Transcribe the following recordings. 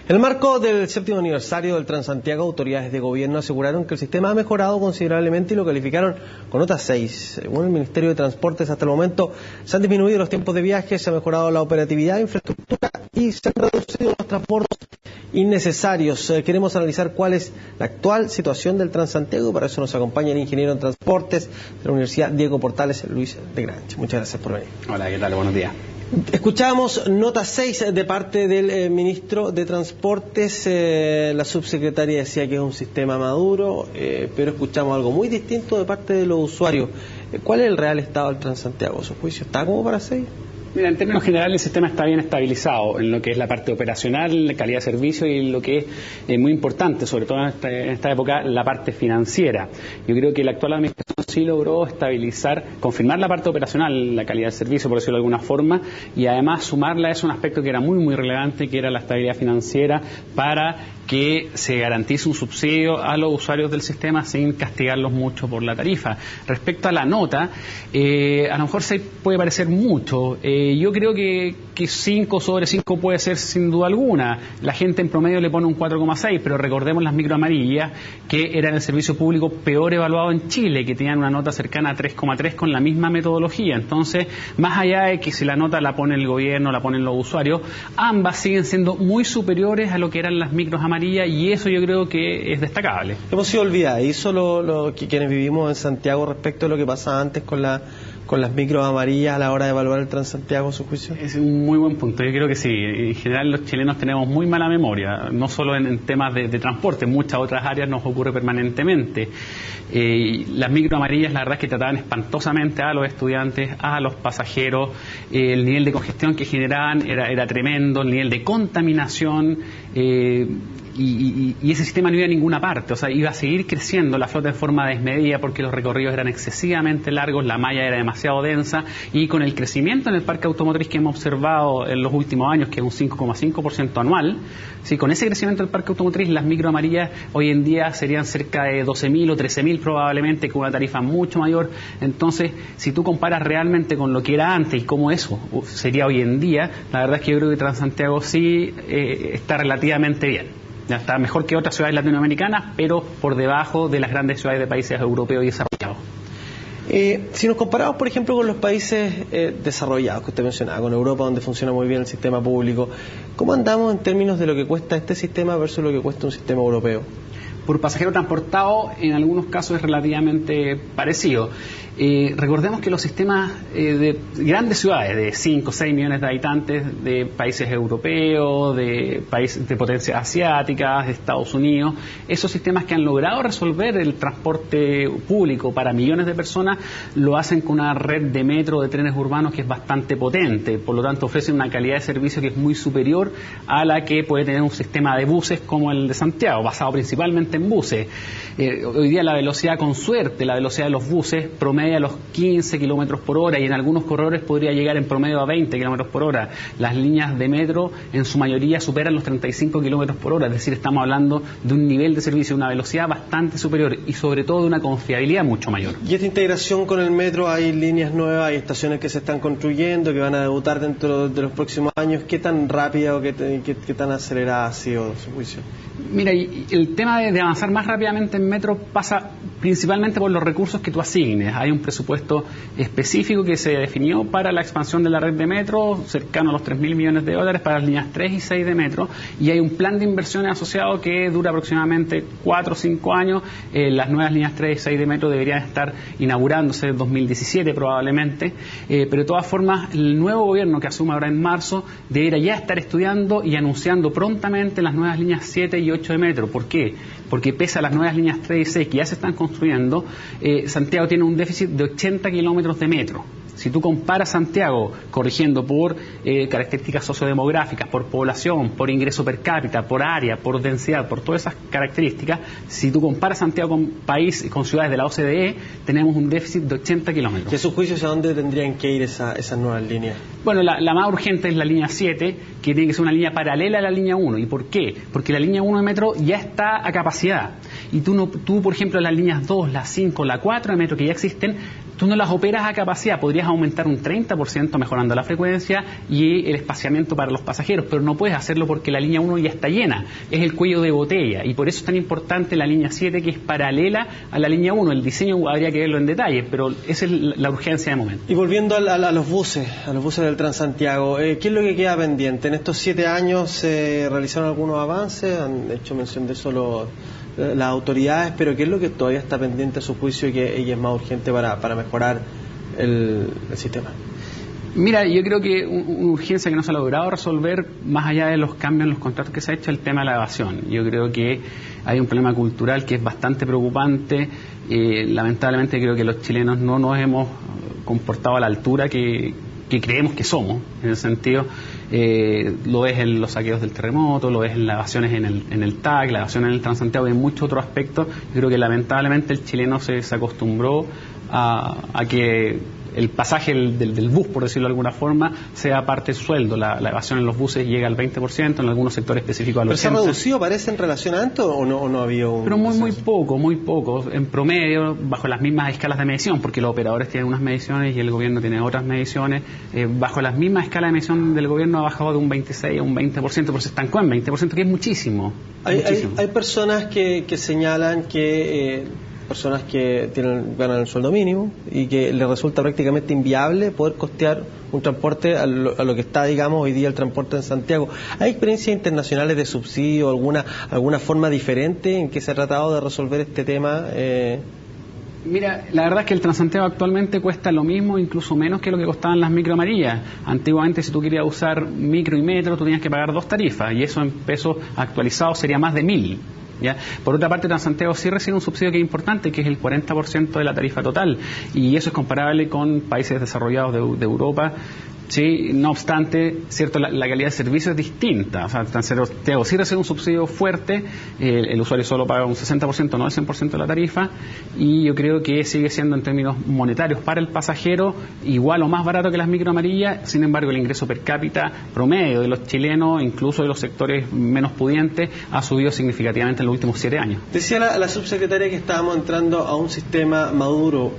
En el marco del 7º aniversario del Transantiago, autoridades de gobierno aseguraron que el sistema ha mejorado considerablemente y lo calificaron con nota 6. Según el Ministerio de Transportes, hasta el momento se han disminuido los tiempos de viaje, se ha mejorado la operatividad, infraestructura y se han reducido los transportes innecesarios. Queremos analizar cuál es la actual situación del Transantiago. Para eso nos acompaña el ingeniero en transportes de la Universidad Diego Portales, Luis de Granch. Muchas gracias por venir. Hola, ¿qué tal? Buenos días. Escuchábamos nota 6 de parte del ministro de Transportes. La subsecretaria decía que es un sistema maduro, pero escuchamos algo muy distinto de parte de los usuarios. ¿Cuál es el real estado del Transantiago? ¿Su juicio está como para 6? Mira, en términos generales el sistema está bien estabilizado en lo que es la parte operacional, la calidad de servicio y lo que es muy importante, sobre todo en esta época, la parte financiera. Yo creo que la actual administración sí logró estabilizar, confirmar la parte operacional, la calidad de servicio, por decirlo de alguna forma, y además sumarle a eso un aspecto que era muy relevante, que era la estabilidad financiera, para que se garantice un subsidio a los usuarios del sistema sin castigarlos mucho por la tarifa. Respecto a la nota, a lo mejor se puede parecer mucho. Yo creo que 5 sobre 5 puede ser sin duda alguna. La gente en promedio le pone un 4,6, pero recordemos las micro amarillas, que eran el servicio público peor evaluado en Chile, que tenían una nota cercana a 3,3 con la misma metodología. Entonces, más allá de que si la nota la pone el gobierno, la ponen los usuarios, ambas siguen siendo muy superiores a lo que eran las micros amarillas, y eso yo creo que es destacable. Hemos sido olvidadizos quienes vivimos en Santiago respecto a lo que pasaba antes con las micros amarillas a la hora de evaluar el Transantiago, ¿a su juicio? Es un muy buen punto, yo creo que sí. En general los chilenos tenemos muy mala memoria, no solo en temas de transporte, en muchas otras áreas nos ocurre permanentemente. Las micro amarillas la verdad es que trataban espantosamente a los estudiantes, a los pasajeros, el nivel de congestión que generaban era tremendo, el nivel de contaminación, y ese sistema no iba a ninguna parte, o sea, iba a seguir creciendo la flota de forma desmedida porque los recorridos eran excesivamente largos, la malla era demasiado densa, y con el crecimiento en el parque automotriz que hemos observado en los últimos años, que es un 5,5% anual, ¿sí? Con ese crecimiento del parque automotriz, las micro amarillas hoy en día serían cerca de 12.000 o 13.000 probablemente, con una tarifa mucho mayor. Entonces, si tú comparas realmente con lo que era antes y cómo eso sería hoy en día, la verdad es que yo creo que Transantiago sí está relativamente bien. Ya está mejor que otras ciudades latinoamericanas, pero por debajo de las grandes ciudades de países europeos y desarrollados. Si nos comparamos, por ejemplo, con los países desarrollados que usted mencionaba, con Europa, donde funciona muy bien el sistema público, ¿cómo andamos en términos de lo que cuesta este sistema versus lo que cuesta un sistema europeo? Por pasajero transportado, en algunos casos es relativamente parecido. Recordemos que los sistemas de grandes ciudades, de 5 o 6 millones de habitantes, de países europeos, de países de potencias asiáticas, de Estados Unidos, esos sistemas que han logrado resolver el transporte público para millones de personas, lo hacen con una red de metro, de trenes urbanos que es bastante potente, por lo tanto ofrecen una calidad de servicio que es muy superior a la que puede tener un sistema de buses como el de Santiago, basado principalmente en buses. Hoy día la velocidad, con suerte, la velocidad de los buses promedia los 15 kilómetros por hora, y en algunos corredores podría llegar en promedio a 20 kilómetros por hora. Las líneas de metro en su mayoría superan los 35 kilómetros por hora, es decir, estamos hablando de un nivel de servicio, una velocidad bastante superior y sobre todo de una confiabilidad mucho mayor. ¿Y esta integración con el metro? Hay líneas nuevas, hay estaciones que se están construyendo, que van a debutar dentro de los próximos años. ¿Qué tan rápida o qué tan acelerada ha sido, a su juicio? Mira, el tema de avanzar más rápidamente en metro pasa principalmente por los recursos que tú asignes. Hay un presupuesto específico que se definió para la expansión de la red de metro, cercano a los 3.000 millones de dólares para las líneas 3 y 6 de metro, y hay un plan de inversiones asociado que dura aproximadamente 4 o 5 años. Las nuevas líneas 3 y 6 de metro deberían estar inaugurándose en 2017 probablemente, pero de todas formas el nuevo gobierno que asume ahora en marzo debería ya estar estudiando y anunciando prontamente las nuevas líneas 7 y 8 de metro. ¿Por qué? Porque pese a las nuevas líneas 3 y 6 que ya se están construyendo, Santiago tiene un déficit de 80 kilómetros de metro. Si tú comparas Santiago, corrigiendo por características sociodemográficas, por población, por ingreso per cápita, por área, por densidad, por todas esas características, si tú comparas Santiago con país, con ciudades de la OCDE, tenemos un déficit de 80 kilómetros. ¿Y a su juicio hacia dónde tendrían que ir esas nuevas líneas? Bueno, la más urgente es la línea 7, que tiene que ser una línea paralela a la línea 1. ¿Y por qué? Porque la línea 1 de metro ya está a capacidad. Y tú, por ejemplo, las líneas 2, la 5, la 4 de metro que ya existen, tú no las operas a capacidad, podrías aumentar un 30% mejorando la frecuencia y el espaciamiento para los pasajeros, pero no puedes hacerlo porque la línea 1 ya está llena, es el cuello de botella, y por eso es tan importante la línea 7, que es paralela a la línea 1. El diseño habría que verlo en detalle, pero esa es la urgencia de momento. Y volviendo a los buses del Transantiago, ¿qué es lo que queda pendiente? En estos 7 años se realizaron algunos avances, han hecho mención de eso las autoridades, pero ¿qué es lo que todavía está pendiente a su juicio y que es más urgente para mejorar el sistema? Mira, yo creo que una urgencia que no se ha logrado resolver, más allá de los cambios en los contratos que se ha hecho, es el tema de la evasión. Yo creo que hay un problema cultural que es bastante preocupante. Lamentablemente creo que los chilenos no nos hemos comportado a la altura que creemos que somos, en el sentido, lo ves en los saqueos del terremoto, lo ves en las evasiones en el TAC, la evasión en el Transantiago y en muchos otros aspectos. Yo creo que lamentablemente el chileno se acostumbró a que el pasaje del bus, por decirlo de alguna forma, sea parte del sueldo. La evasión en los buses llega al 20%, en algunos sectores específicos al 80%. ¿Pero se ha reducido, parece, en relación a antes o no había un...? Pero muy poco, en promedio, bajo las mismas escalas de medición, porque los operadores tienen unas mediciones y el gobierno tiene otras mediciones. Bajo las mismas escalas de medición del gobierno ha bajado de un 26 a un 20%, pero se estancó en 20%, que es muchísimo. Hay personas que señalan que... personas que ganan el sueldo mínimo y que les resulta prácticamente inviable poder costear un transporte a lo que está, digamos, hoy día el transporte en Santiago. ¿Hay experiencias internacionales de subsidio, alguna forma diferente en que se ha tratado de resolver este tema? Mira, la verdad es que el Transantiago actualmente cuesta lo mismo, incluso menos que lo que costaban las micro amarillas. Antiguamente, si tú querías usar micro y metro, tú tenías que pagar 2 tarifas, y eso en pesos actualizados sería más de 1.000. ¿Ya? Por otra parte, Transantiago sí recibe un subsidio que es importante, que es el 40% de la tarifa total, y eso es comparable con países desarrollados de Europa. Sí, no obstante, cierto, la calidad de servicio es distinta. O sea, Transantiago sí recibe un subsidio fuerte, el usuario solo paga un 60%, no el 100% de la tarifa, y yo creo que sigue siendo en términos monetarios para el pasajero igual o más barato que las micro amarillas. Sin embargo, el ingreso per cápita promedio de los chilenos, incluso de los sectores menos pudientes, ha subido significativamente en los últimos 7 años. Decía la subsecretaria que estábamos entrando a un sistema maduro.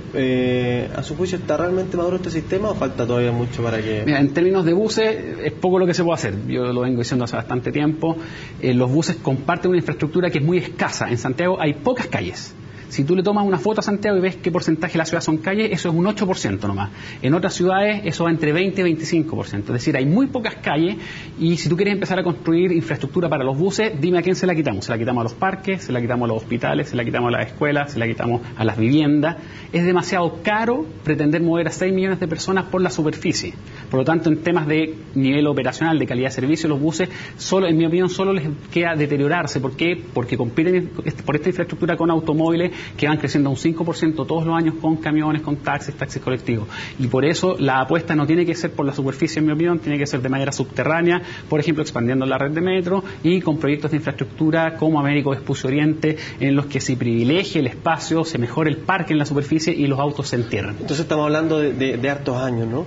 ¿A su juicio está realmente maduro este sistema o falta todavía mucho para que...? Mira, en términos de buses, es poco lo que se puede hacer. Yo lo vengo diciendo hace bastante tiempo. Los buses comparten una infraestructura que es muy escasa. En Santiago hay pocas calles. Si tú le tomas una foto a Santiago y ves qué porcentaje de la ciudad son calles, eso es un 8% nomás. En otras ciudades eso va entre 20 y 25%. Es decir, hay muy pocas calles, y si tú quieres empezar a construir infraestructura para los buses, dime a quién se la quitamos. Se la quitamos a los parques, se la quitamos a los hospitales, se la quitamos a las escuelas, se la quitamos a las viviendas. Es demasiado caro pretender mover a 6 millones de personas por la superficie. Por lo tanto, en temas de nivel operacional, de calidad de servicio, los buses, en mi opinión, solo les queda deteriorarse. ¿Por qué? Porque compiten por esta infraestructura con automóviles que van creciendo a un 5% todos los años, con camiones, con taxis colectivos. Y por eso la apuesta no tiene que ser por la superficie, en mi opinión, tiene que ser de manera subterránea, por ejemplo, expandiendo la red de metro y con proyectos de infraestructura como Américo Vespucio Oriente, en los que se privilegie el espacio, se mejore el parque en la superficie y los autos se entierran. Entonces estamos hablando de hartos años, ¿no?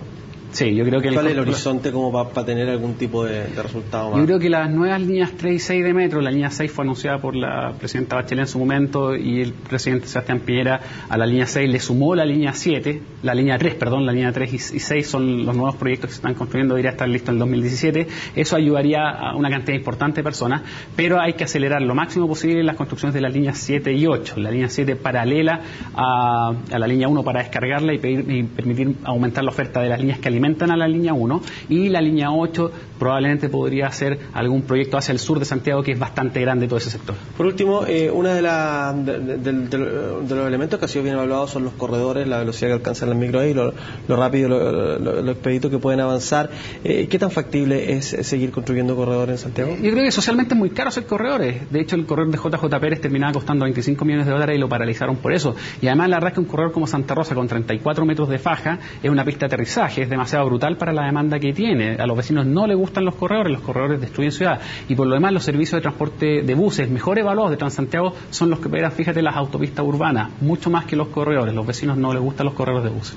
Sí, yo creo que... ¿Cuál es el horizonte como para tener algún tipo de resultado más? Yo creo que las nuevas líneas 3 y 6 de metro, la línea 6 fue anunciada por la presidenta Bachelet en su momento, y el presidente Sebastián Piñera a la línea 6 le sumó la línea 7, la línea 3 y 6 son los nuevos proyectos que se están construyendo, debería estar listo en el 2017. Eso ayudaría a una cantidad importante de personas, pero hay que acelerar lo máximo posible las construcciones de las líneas 7 y 8. La línea 7 paralela a la línea 1 para descargarla y permitir aumentar la oferta de las líneas que alimentan a la línea 1, y la línea 8 probablemente podría ser algún proyecto hacia el sur de Santiago, que es bastante grande todo ese sector. Por último, uno de los elementos que ha sido bien evaluado son los corredores, la velocidad que alcanzan las micro y lo rápido, lo expedito que pueden avanzar. ¿Qué tan factible es seguir construyendo corredores en Santiago? Yo creo que socialmente es muy caro hacer corredores. De hecho, el corredor de JJ Pérez terminaba costando $25 millones y lo paralizaron por eso. Y además, la verdad es que un corredor como Santa Rosa, con 34 metros de faja, es una pista de aterrizaje, es demasiado brutal para la demanda que tiene. A los vecinos no les gustan los corredores destruyen ciudad. Y por lo demás, los servicios de transporte de buses mejor evaluados de Transantiago son los que operan, fíjate, las autopistas urbanas, mucho más que los corredores. Los vecinos no les gustan los corredores de buses.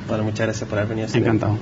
Bueno, muchas gracias por haber venido. Encantado.